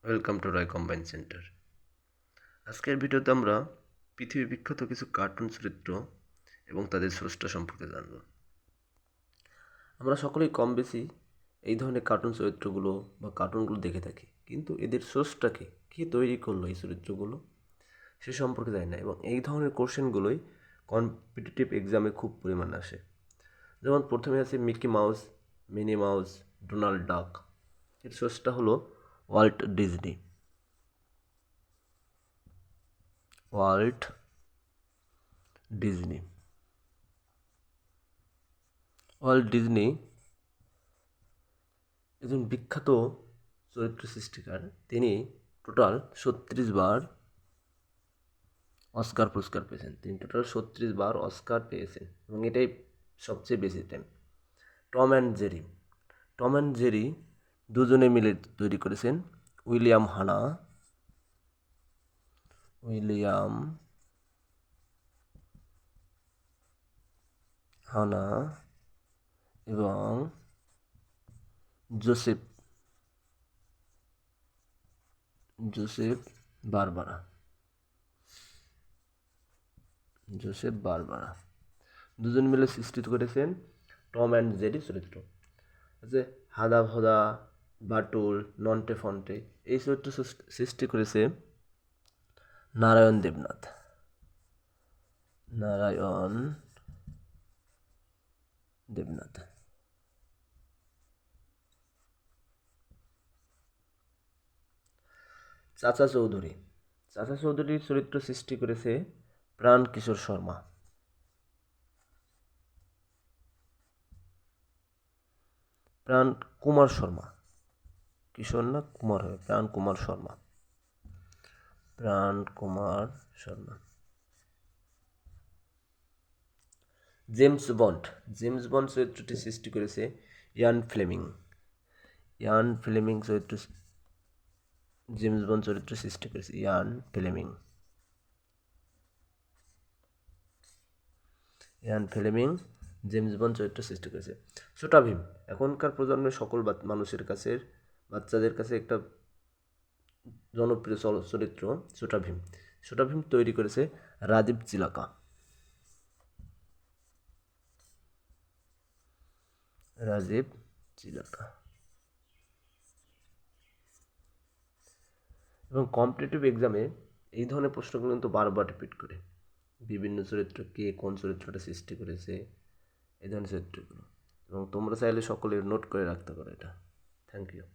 Welcome to Roy combine centre. আজকের ভিডিওতে আমরা পৃথিবী বিখ্যাত কিছু কার্টুন চরিত্র এবং তাদের স্রষ্টা সম্পর্কে জানব। আমরা সকলেই কম বেশি এই ধরনের কার্টুন চরিত্রগুলো বা কার্টুনগুলো দেখে থাকি, কিন্তু এদের স্রষ্টাকে কে তৈরি করলো এই চরিত্রগুলো সে সম্পর্কে জানি না, এবং এই ধরনের কোশ্চেনগুলোই কম্পিটিটিভ এক্সামে খুব পরিমাণে আসে। যেমন প্রথমে আছে Mickey mouse, mini mouse, Donald ডাক। এর স্রষ্টা হলো Walt Disney. Walt Disney Walt Disney একজন বিখ্যাত চরিত্র সৃষ্টিকার। তিনি টোটাল 36 বার অস্কার পুরস্কার পেয়েছেন। অস্কার পেয়েছেন এবং এটাই সবচেয়ে বেশি টাইম। টম অ্যান্ড জেরি দুজনে মিলে তৈরি করেছেন। উইলিয়াম হানা এবং জোসেফ বারবারা দুজন মিলে সৃষ্টি করেছেন টম অ্যান্ড জেরি চরিত্র। যে হাদা ভদা, বাটুল, নন্টে ফন্টে, এই চরিত্র সৃষ্টি করেছে নারায়ণ দেবনাথ। চাচা চৌধুরীর চরিত্র সৃষ্টি করেছে প্রাণ কিশোর শর্মা। প্রাণ কুমার শর্মা, কিশোর না কুমার হবে, প্রাণ কুমার শর্মা। জেমস বন্ড চরিত্রটি সৃষ্টি করেছে ইয়ান ফ্লেমিং। জেমস বন্ড চরিত্র সৃষ্টি করেছে ইয়ান ফ্লেমিং জেমস বন্ড চরিত্র সৃষ্টি করেছে। ছোটা ভীম এখনকার প্রজন্মের সকল মানুষের কাছে, বাচ্চাদের কাছে একটা জনপ্রিয় চরিত্র ছোটা ভীম তৈরি করেছে রাজীব চিলাকা। এবং কম্পিটিটিভ এক্সামে এই ধরনের প্রশ্নগুলো কিন্তু বারবার রিপিট করে, বিভিন্ন চরিত্র কে কোন চরিত্রটা সৃষ্টি করেছে, এই ধরনের চরিত্রগুলো। এবং তোমরা চাইলে সকলে নোট করে রাখতে পারো এটা। Thank you.